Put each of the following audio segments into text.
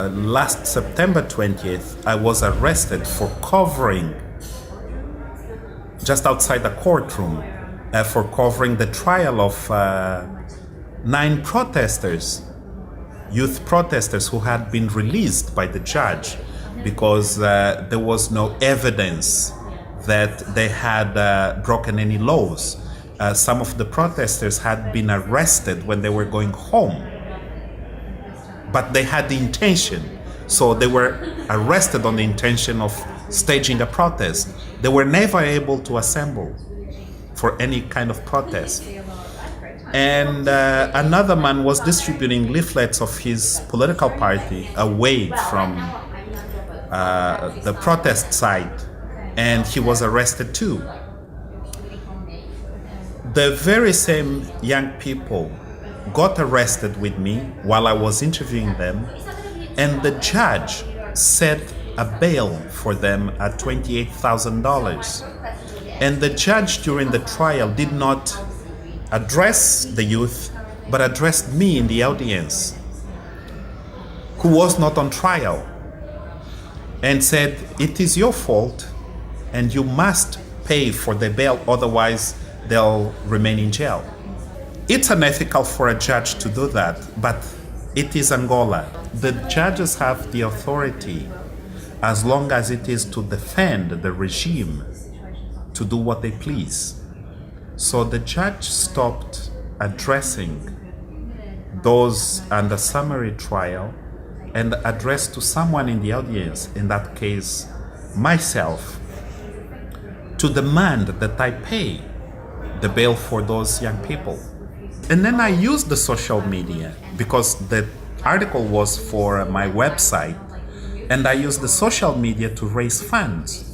Last September 20th, I was arrested for covering, just outside the courtroom, for covering the trial of 9 protesters, youth protesters who had been released by the judge because there was no evidence that they had broken any laws. Some of the protesters had been arrested when they were going home, but they had the intention. So they were arrested on the intention of staging a protest. They were never able to assemble for any kind of protest. And another man was distributing leaflets of his political party away from the protest site, and he was arrested too. The very same young people got arrested with me while I was interviewing them, and the judge set a bail for them at $28,000. And the judge during the trial did not address the youth, but addressed me in the audience, who was not on trial, and said, "It is your fault and you must pay for the bail, otherwise they'll remain in jail." It's unethical for a judge to do that, but it is Angola. The judges have the authority, as long as it is to defend the regime, to do what they please. So the judge stopped addressing those under summary trial and addressed to someone in the audience, in that case myself, to demand that I pay the bail for those young people. And then I used the social media, because the article was for my website, and I used the social media to raise funds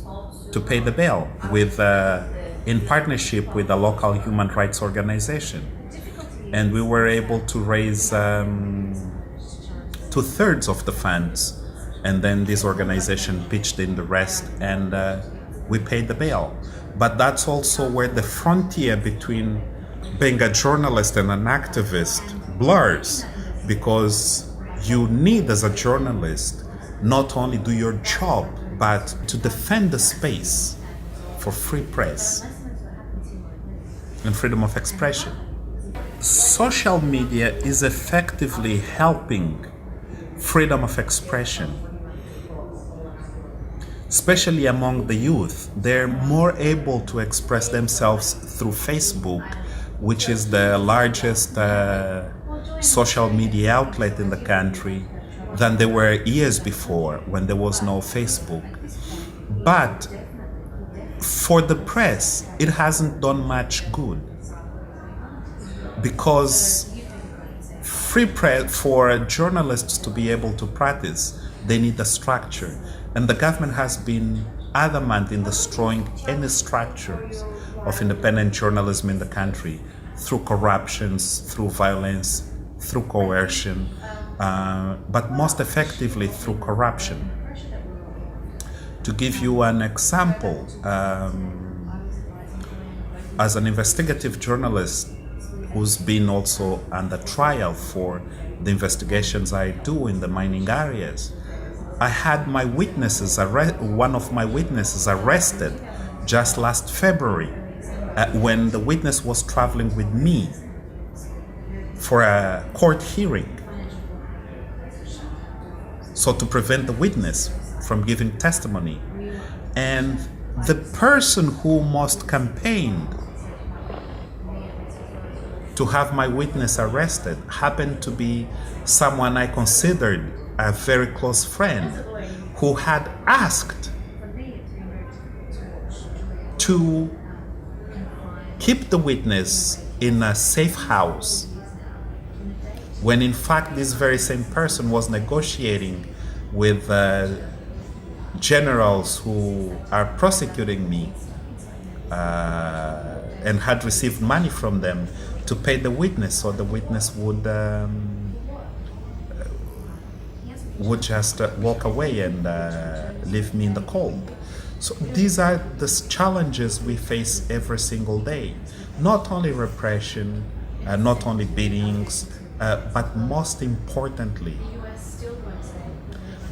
to pay the bail with in partnership with a local human rights organization. And we were able to raise 2/3 of the funds, and then this organization pitched in the rest, and we paid the bail. But that's also where the frontier between being a journalist and an activist blurs, because you need, as a journalist, not only do your job, but to defend the space for free press and freedom of expression. Social media is effectively helping freedom of expression, especially among the youth. They're more able to express themselves through Facebook, which is the largest social media outlet in the country, than they were years before when there was no Facebook. But for the press, it hasn't done much good, because free press, for journalists to be able to practice, they need a structure, and the government has been adamant in destroying any structures of independent journalism in the country, through corruptions, through violence, through coercion, but most effectively through corruption. To give you an example, as an investigative journalist who's been also under trial for the investigations I do in the mining areas, I had my witnesses one of my witnesses arrested just last February, when the witness was traveling with me for a court hearing. So to prevent the witness from giving testimony. And the person who most campaigned to have my witness arrested happened to be someone I considered a very close friend, who had asked to keep the witness in a safe house, when in fact this very same person was negotiating with generals who are prosecuting me, and had received money from them to pay the witness, so the witness would just walk away and leave me in the cold. So these are the challenges we face every single day. Not only repression, not only beatings, but most importantly,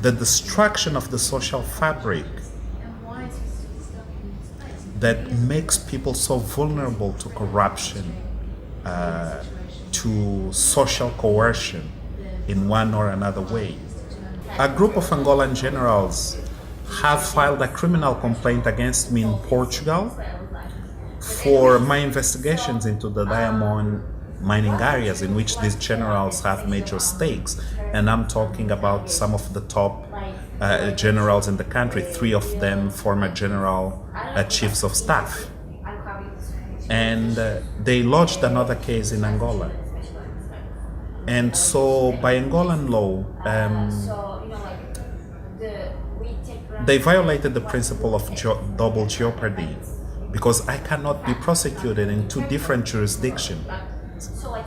the destruction of the social fabric that makes people so vulnerable to corruption, to social coercion in one or another way. A group of Angolan generals have filed a criminal complaint against me in Portugal for my investigations into the diamond mining areas in which these generals have major stakes. And I'm talking about some of the top generals in the country, 3 of them former general chiefs of staff. And they lodged another case in Angola. And so by Angolan law, they violated the principle of double jeopardy, because I cannot be prosecuted in 2 different jurisdictions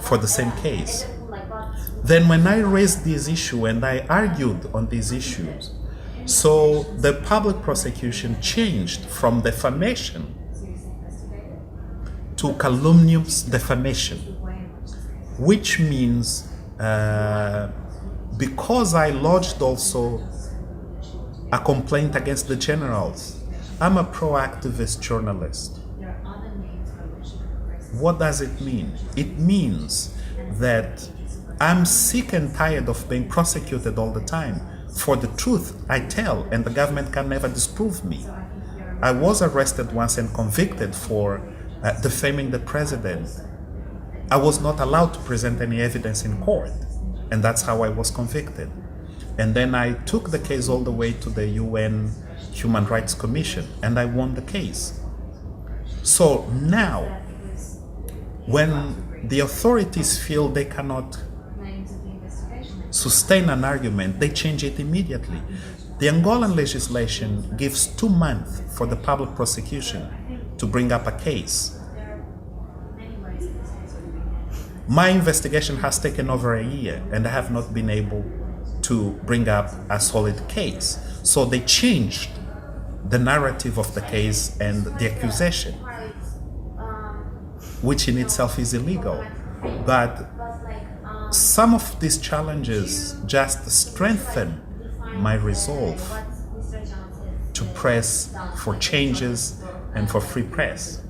for the same case. Then when I raised this issue and I argued on these issues, so the public prosecution changed from defamation to calumnious defamation, which means because I lodged also a complaint against the generals, I'm a pro-activist journalist. What does it mean? It means that I'm sick and tired of being prosecuted all the time for the truth I tell, and the government can never disprove me. I was arrested once and convicted for defaming the president. I was not allowed to present any evidence in court, and that's how I was convicted. And then I took the case all the way to the UN Human Rights Commission, and I won the case. So now, when the authorities feel they cannot sustain an argument, they change it immediately. The Angolan legislation gives 2 months for the public prosecution to bring up a case. My investigation has taken over a year, and I have not been able to bring up a solid case. So they changed the narrative of the case and the accusation, which in itself is illegal. But some of these challenges just strengthen my resolve to press for changes and for free press.